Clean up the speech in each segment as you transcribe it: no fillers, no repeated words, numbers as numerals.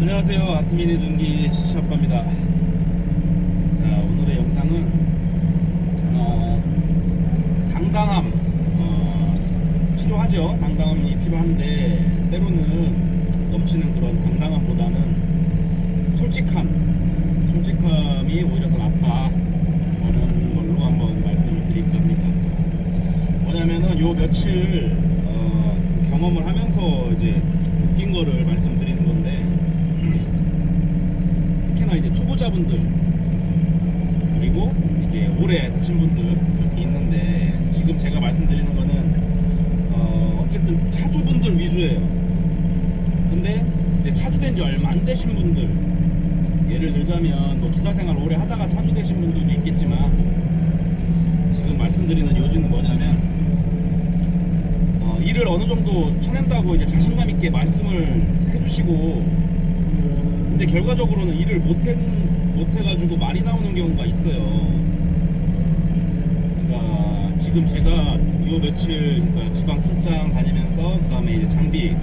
안녕하세요. 아트미니 등기 시시아빠입니다. 오늘의 영상은 당당함 필요하죠. 당당함이 필요한데 때로는 넘치는 그런 당당함보다는 솔직함이 오히려 더 낫다라는 걸로 한번 말씀을 드릴까 합니다. 뭐냐면은 요 며칠 좀 경험을 하면서 이제 느낀 거를 말씀드리는 건데, 특히나 이제 초보자분들 그리고 이제 오래 되신 분들 이렇게 있는데, 지금 제가 말씀드리는 거는 어쨌든 차주분들 위주예요. 근데 이제 차주된 지 얼마 안 되신 분들, 예를 들자면 뭐 기사생활 오래 하다가 차주되신 분들도 있겠지만, 지금 말씀드리는 요지는 뭐냐면 일을 어느 정도 쳐낸다고 이제 자신감 있게 말씀을 해주시고, 근데 결과적으로는 일을 못해가지고 말이 나오는 경우가 있어요. 그러니까 지금 제가 요 며칠 그러니까 지방 출장 다니면서 그 다음에 이제 장비,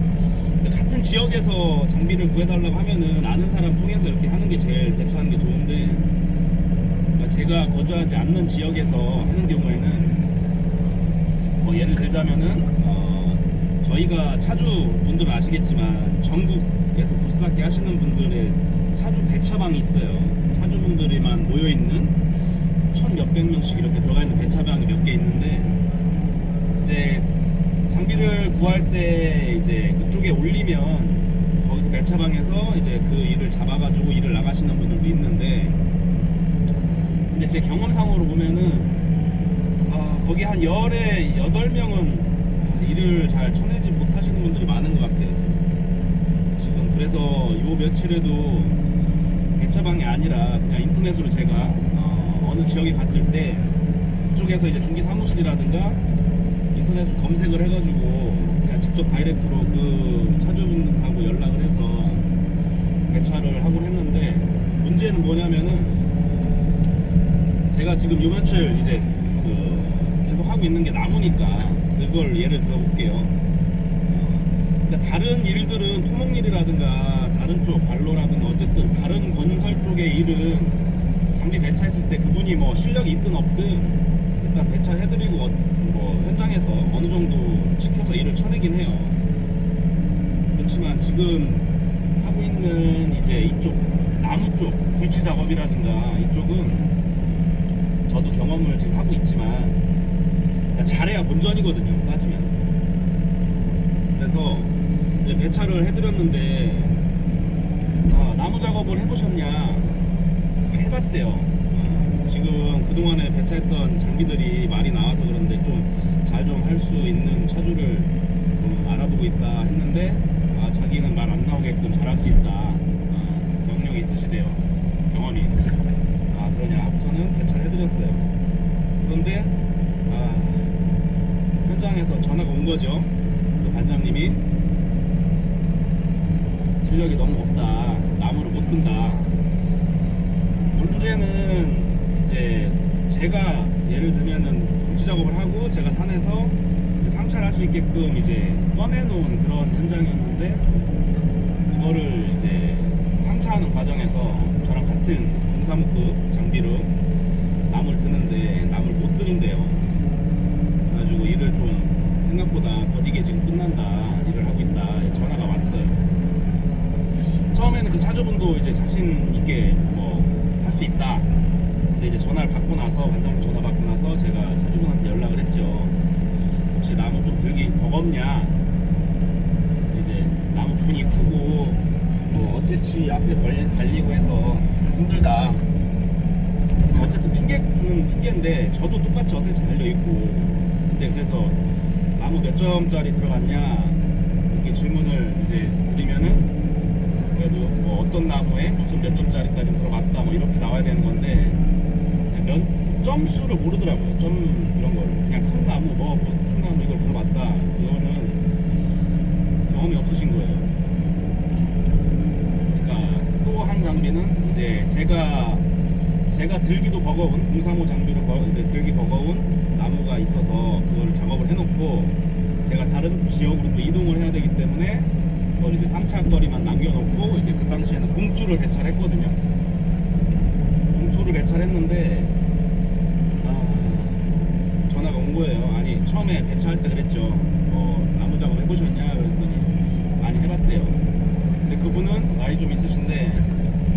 같은 지역에서 장비를 구해달라고 하면은 아는 사람 통해서 이렇게 하는 게 제일 대처하는 게 좋은데, 그러니까 제가 거주하지 않는 지역에서 하는 경우에는 뭐 예를 들자면은 저희가 차주분들은 아시겠지만 전국에서 부스닦이 하시는 분들의 차주 배차방이 있어요. 차주분들이만 모여있는 1,000몇백 명씩 이렇게 들어가 있는 배차방이 몇 개 있는데, 이제 장비를 구할 때 이제 그쪽에 올리면 거기서 배차방에서 이제 그 일을 잡아가지고 일을 나가시는 분들도 있는데, 근데 제 경험상으로 보면은 거기 한 열에 8명은 일을 잘 쳐내지 못하시는 분들이 많은 것 같아요. 지금 그래서 요 며칠에도 배차방이 아니라 그냥 인터넷으로 제가 어느 지역에 갔을 때 그쪽에서 이제 중기 사무실이라든가 인터넷으로 검색을 해가지고 그냥 직접 다이렉트로 그 차주분하고 연락을 해서 배차를 하곤 했는데, 문제는 뭐냐면은 제가 지금 요 며칠 이제 계속 하고 있는 게 나무니까 그걸 예를 들어볼게요. 그러니까 다른 일들은 토목일이라든가 다른 쪽 관로라든가 어쨌든 다른 건설 쪽의 일은 장비 배차했을 때 그분이 뭐 실력이 있든 없든 일단 배차해드리고 뭐 현장에서 어느 정도 시켜서 일을 쳐내긴 해요. 그렇지만 지금 하고 있는 이제 이쪽 나무 쪽 굴치 작업이라든가 이쪽은 저도 경험을 지금 하고 있지만 잘해야 본전이거든요, 따지면. 그래서 이제 배차를 해드렸는데 나무 작업을 해보셨냐? 해봤대요. 지금 그동안에 배차했던 장비들이 말이 나와서 그런데 좀 잘 좀 할 수 있는 차주를 알아보고 있다 했는데, 자기는 말 안 나오게끔 잘할 수 있다, 경력이 있으시대요. 경험이. 그러냐 하고서는 배차를 해드렸어요. 그런데 현장에서 전화가 온 거죠. 그 반장님이 실력이 너무 없다, 나무를 못 든다. 문제는 이제 제가 예를 들면은 굴치 작업을 하고 제가 산에서 상차를 할 수 있게끔 이제 꺼내놓은 그런 현장이었는데, 그거를 이제 상차하는 과정에서 저랑 같은 공사무급 장비로 나무를 드는데 나무를 못 드는데요. 그래가지고 일을 좀 생각보다 더디게 지금 끝난다, 일을 하고 있다, 전화가 왔어요. 처음에는 그 차주분도 이제 자신 있게 뭐 할 수 있다. 근데 이제 전화를 받고 나서, 반장님 전화 받고 나서 제가 차주분한테 연락을 했죠. 혹시 나무 좀 들기 버겁냐? 이제 나무 분이 크고 뭐 어태치 앞에 달리고 해서 힘들다. 어쨌든 핑계는 핑계인데 저도 똑같이 어태치 달려있고, 근데 그래서 나무 몇 점짜리 들어갔냐 이렇게 질문을 이제 드리면은, 그래도 뭐 어떤 나무에 무슨 몇 점짜리까지 들어갔다 뭐 이렇게 나와야 되는 건데, 몇 점수를 모르더라고요. 점 이런 걸 그냥 큰 나무 큰 나무 이걸 들어봤다, 이거는 경험이 없으신 거예요. 그러니까 또 한 장비는 이제 제가 들기도 버거운 공사모 장비로 이제 들기 버거운 나무가 있어서 그걸 작업을 해놓고, 제가 다른 지역으로 또 이동을 해야 되기 때문에 그걸 이제 3차 거리만 남겨놓고 이제 그 당시에는 봉투를 배차했거든요. 봉투를 배차했는데 전화가 온 거예요. 아니 처음에 배차할 때 그랬죠. 나무 작업 해보셨냐 그랬더니 많이 해봤대요. 근데 그분은 나이 좀 있으신데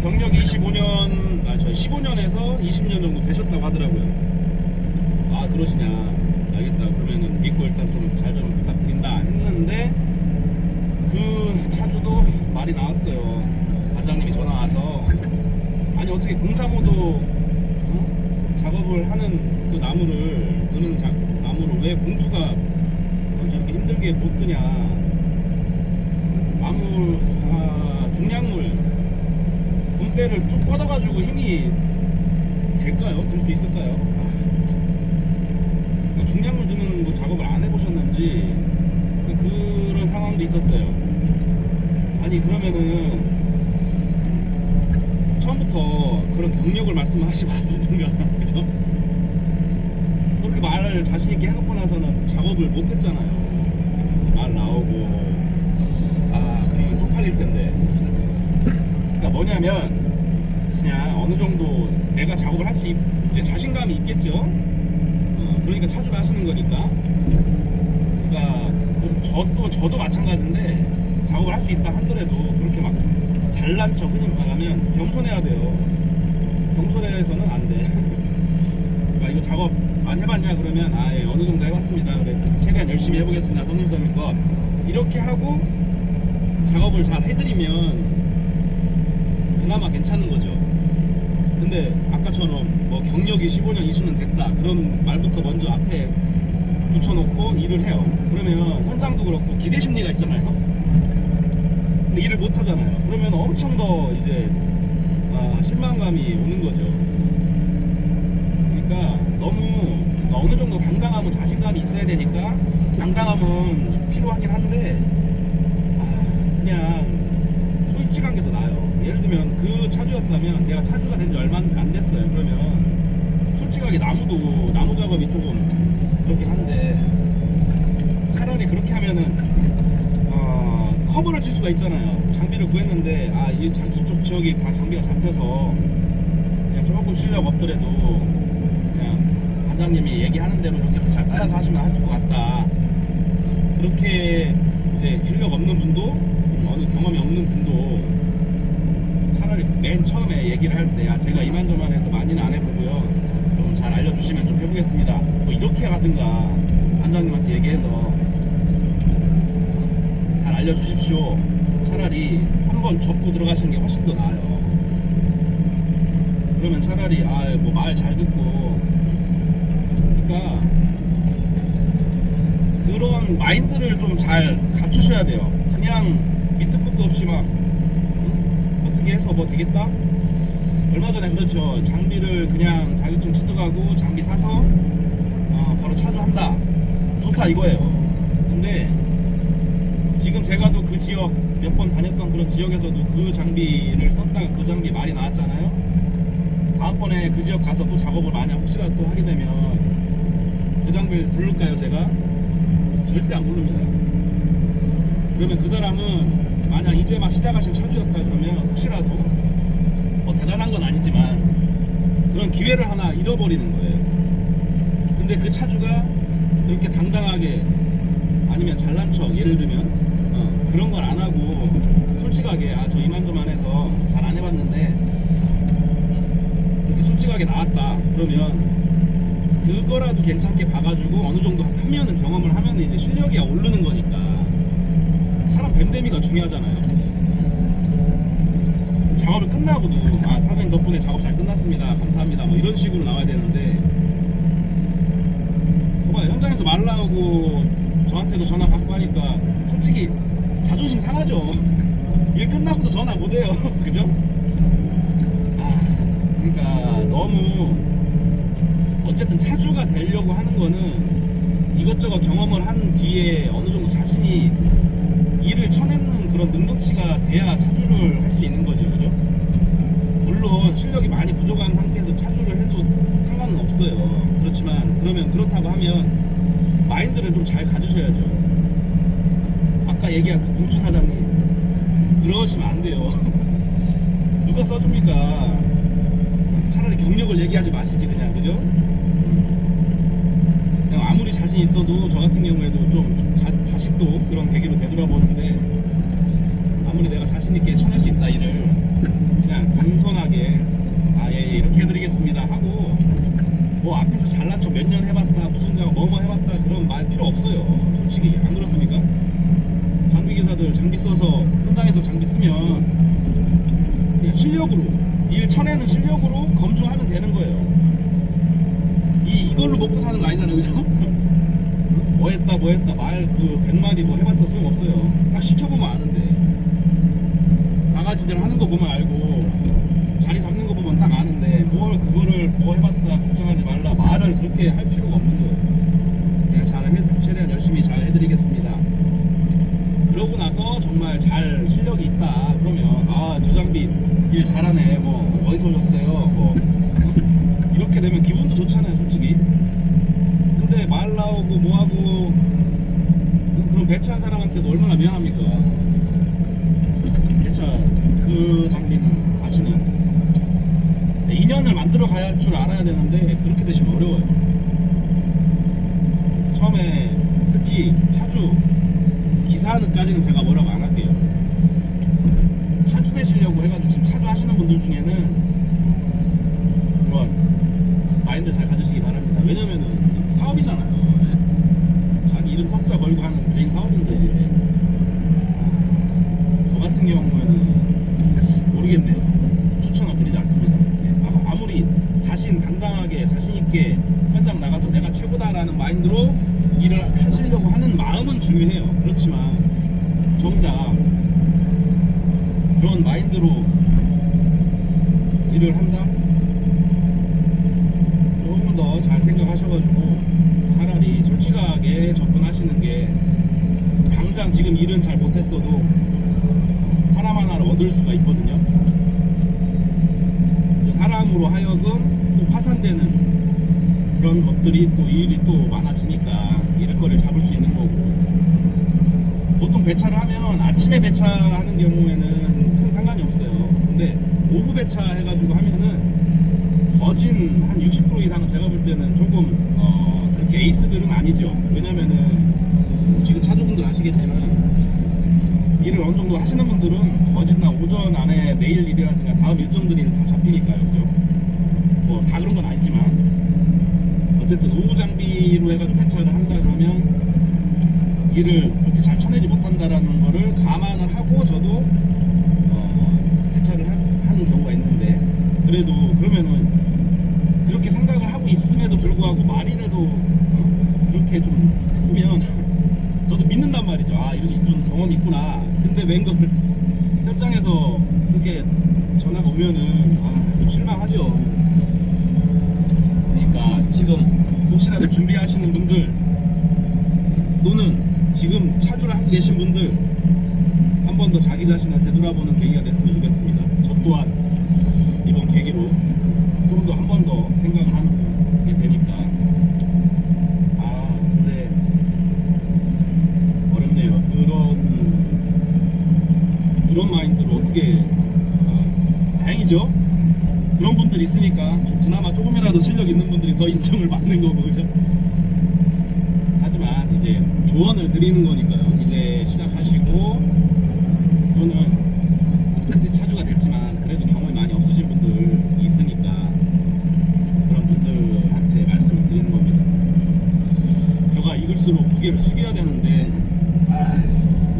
경력이 15년에서 20년 정도 되셨다고 하더라고요. 아 그러시냐, 알겠다. 그러면은 믿고 일단 좀 잘 좀 부탁드린다 했는데 그 차주도 말이 나왔어요. 반장님이 전화 와서 아니 어떻게 공사모도 작업을 하는 그 나무를 드는 나무를 왜 봉투가 저렇게 힘들게 못 드냐. 나무 중량물 분대를 쭉 뻗어가지고 힘이 될까요? 들 수 있을까요? 중량물 드는 거 작업을 안 해보셨는지 그런 상황도 있었어요. 아니 그러면은 처음부터 그런 경력을 말씀하시 마시든가 그죠? 그렇게 말을 자신있게 해놓고 나서는 작업을 못했잖아요. 말 나오고 그러면 쪽팔릴 텐데. 그러니까 뭐냐면 그냥 어느 정도 내가 작업을 할 수 이제 자신감이 있겠죠. 그러니까 차주가 하시는 거니까. 그러니까 저도 마찬가지인데 작업을 할 수 있다 하더라도 그렇게 막 잘난 척 흔히 말하면 겸손해야 돼요. 겸손해서는 안 돼. 그러니까 이거 작업 안 해봤냐 그러면 예, 어느 정도 해봤습니다. 그래 최대한 열심히 해보겠습니다. 성님성님껏 이렇게 하고 작업을 잘 해드리면 그나마 괜찮은 거죠. 근데 아까처럼 뭐 경력이 15년, 20년 됐다 그런 말부터 먼저 앞에 붙여놓고 일을 해요. 그러면 현장도 그렇고 기대 심리가 있잖아요. 근데 일을 못 하잖아요. 그러면 엄청 더 이제 실망감이 오는 거죠. 그러니까 너무 어느 정도 당당함은 자신감이 있어야 되니까 당당함은 필요하긴 한데 그냥 솔직한 게 더 나아요. 예를 들면 그 차주였다면 내가 차주가 된 지 얼마 안 됐어요. 그러면 솔직하게 나무 작업이 조금 그렇긴 한데 차라리 그렇게 하면은 커버를 칠 수가 있잖아요. 장비를 구했는데 이쪽 지역이 다 장비가 잡혀서 그냥 조금 실력 없더라도 그냥 반장님이 얘기하는 대로 이렇게 잘 따라서 하시면 하실 것 같다. 그렇게 이제 실력 없는 분도 어느 경험이 없는 분도 차라리 맨 처음에 얘기를 할 때 제가 이만저만해서 많이는 안 해보고요. 좀 잘 알려주시면 좀 해보겠습니다. 뭐 이렇게 가든가 반장님한테 얘기해서 잘 알려주십시오. 차라리 한번 접고 들어가시는 게 훨씬 더 나아요. 그러면 차라리 뭐 말 잘 듣고 그러니까 그런 마인드를 좀 잘 갖추셔야 돼요. 그냥 밑도 끝도 없이 막 어떻게 해서 뭐 되겠다? 얼마 전에 그렇죠. 장비를 그냥 자격증 취득하고 장비 사서 바로 차주한다. 좋다 이거예요. 근데 지금 제가도 그 지역 몇 번 다녔던 그런 지역에서도 그 장비를 썼다가 그 장비 말이 나왔잖아요. 다음번에 그 지역 가서 또 작업을 만약 혹시라도 또 하게 되면 그 장비를 부를까요 제가? 절대 안 부릅니다. 그러면 그 사람은 만약 이제 막 시작하신 차주였다 그러면 혹시라도 뭐 대단한 건 아니지만 그런 기회를 하나 잃어버리는 거예요. 근데 그 차주가 그렇게 당당하게 아니면 잘난 척 예를 들면 그런 걸 안 하고 솔직하게 저 이만저만해서 잘 안 해봤는데 이렇게 솔직하게 나왔다 그러면 그거라도 괜찮게 봐가지고 어느 정도 하면은 경험을 하면 이제 실력이 오르는 거니까 사람 됨됨이가 중요하잖아요. 작업을 끝나고도 사장님 덕분에 작업 잘 끝났습니다 감사합니다 뭐 이런 식으로 나와야 되는데 봐봐요. 현장에서 말 나오고 저한테도 전화 받고 하니까 솔직히 자존심 상하죠. 일 끝나고도 전화 못해요. 그죠? 그러니까 너무 어쨌든 차주가 되려고 하는 거는 이것저것 경험을 한 뒤에 어느 정도 자신이 일을 쳐내는 그런 능력치가 돼야 차주를 할 수 있는 거죠. 그죠? 물론 실력이 많이 부족한 상태에서 차주를 해도 상관은 없어요. 그렇지만 그렇다고 하면 마인드를 좀 잘 가지셔야죠. 아까 얘기한 그 봉투 사장님 그러시면 안 돼요. 누가 써줍니까? 차라리 경력을 얘기하지 마시지 그냥, 그죠? 그냥 아무리 자신 있어도 저 같은 경우에도 좀 다시 또 그런 계기로 되돌아보는데, 아무리 내가 자신 있게 쳐낼 수 있다 일을 그냥 겸손하게 예, 이렇게 해드리겠습니다 하고, 뭐 앞에서 잘난 척 몇 년 해봤다, 무슨 장 뭐뭐 해봤다 그런 말 필요 없어요. 솔직히 안 그렇습니까? 장비 기사들 장비 써서 현장에서 장비 쓰면 그냥 실력으로 일 쳐내는 실력으로 검증하면 되는 거예요. 이걸로 먹고 사는 거 아니잖아요, 그죠? 뭐 했다 말 그 100마디 뭐 해봤자 소용없어요. 딱 시켜보면 아는데, 나가지들 하는 거 보면 알고 자리 잡는 거 보면 딱 아는데, 뭘 그거를 뭐 해봤다 걱정하지 말라 말을 그렇게 할 필요가 없는 거예요. 그냥 최대한 열심히 잘 해드리겠습니다. 그러고 나서 정말 잘 실력이 있다 그러면 저 장비 일 잘하네, 뭐 어디서 오셨어요, 뭐 이렇게 되면 기분도 좋잖아요, 솔직히. 근데 말 나오고 뭐하고 그럼 배차한 사람한테도 얼마나 미안합니까? 배차 그 장비는 다시는 인연을 만들어 가야 할 줄 알아야 되는데, 그렇게 되시면 어려워요. 처음에 특히 차주 기사는까지는 제가 뭐라고 안 할게요. 차주 되시려고 해가지고 지금 차주 하시는 분들 중에는 그런 마인드 잘 가지시기 바랍니다. 왜냐면은 사업이잖아요. 자기 이름 석자 걸고 하는 개인 사업인데, 저 같은 경우에는 모르겠네요. 추천을 드리지 않습니다. 아무리 당당하게 자신있게 현장 나가서 내가 최고다라는 마인드로 일을 하시려고 하는 마음은 중요해요. 그렇지만 정작 그런 마인드로 일을 한다? 조금 더 잘 생각하셔가지고 차라리 솔직하게 접근하시는 게, 당장 지금 일은 잘 못했어도 사람 하나를 얻을 수가 있거든요. 그 사람으로 하여금 또 파산되는 그런 것들이 또 일이 또 많아지니까 일거리를 잡을 수 있는 거고, 보통 배차를 하면 아침에 배차하는 경우에는 큰 상관이 없어요. 근데 오후 배차 해가지고 하면은 거진 한 60% 이상은 제가 볼 때는 조금 그렇게 에이스들은 아니죠. 왜냐면은 지금 차주분들 아시겠지만, 일을 어느 정도 하시는 분들은 거진 다 오전 안에 내일 일이라든가 다음 일정들이 다 잡히니까요, 그죠? 뭐 다 그런 건 아니지만 어쨌든 오후 장비로 해가지고 배차를 한다 그러면 일을 그렇게 잘 쳐내지 못한다라는 거를 감안을 하고 저도 배차를 하는 경우가 있는데, 그래도 그러면은 그렇게 생각을 하고 있음에도 불구하고 말이라도 그렇게 좀 했으면 저도 믿는단 말이죠. 이런 경험이 있구나. 근데 웬걸 현장에서 그렇게 전화가 오면은 좀 실망하죠. 그러니까 지금 혹시라도 준비하시는 분들 또는 지금 차주를 하고 계신 분들, 한 번 더 자기 자신을 되돌아보는 계기가 됐으면 좋겠습니다. 저 또한 이번 계기로 좀 더 한 번 더 생각을 하게 되니까 근데 어렵네요. 그런 마인드로 어떻게 다행이죠. 그런 분들이 있으니까 그나마 조금이라도 실력 있는 분들이 더 인정을 받는 거고, 그죠? 하지만 이제 조언을 드리는 거니까요. 이제 시작하시고 또는 이제 차주가 됐지만 그래도 경험이 많이 없으신 분들 있으니까 그런 분들한테 말씀을 드리는 겁니다. 벼가 익을수록 고개를 숙여야 되는데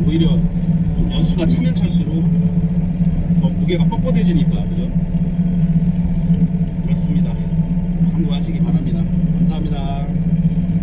오히려 좀 연수가 차면 찰수록 더 고개가 뻣뻣해지니까, 그죠? 그렇습니다. 참고하시기 바랍니다. 감사합니다.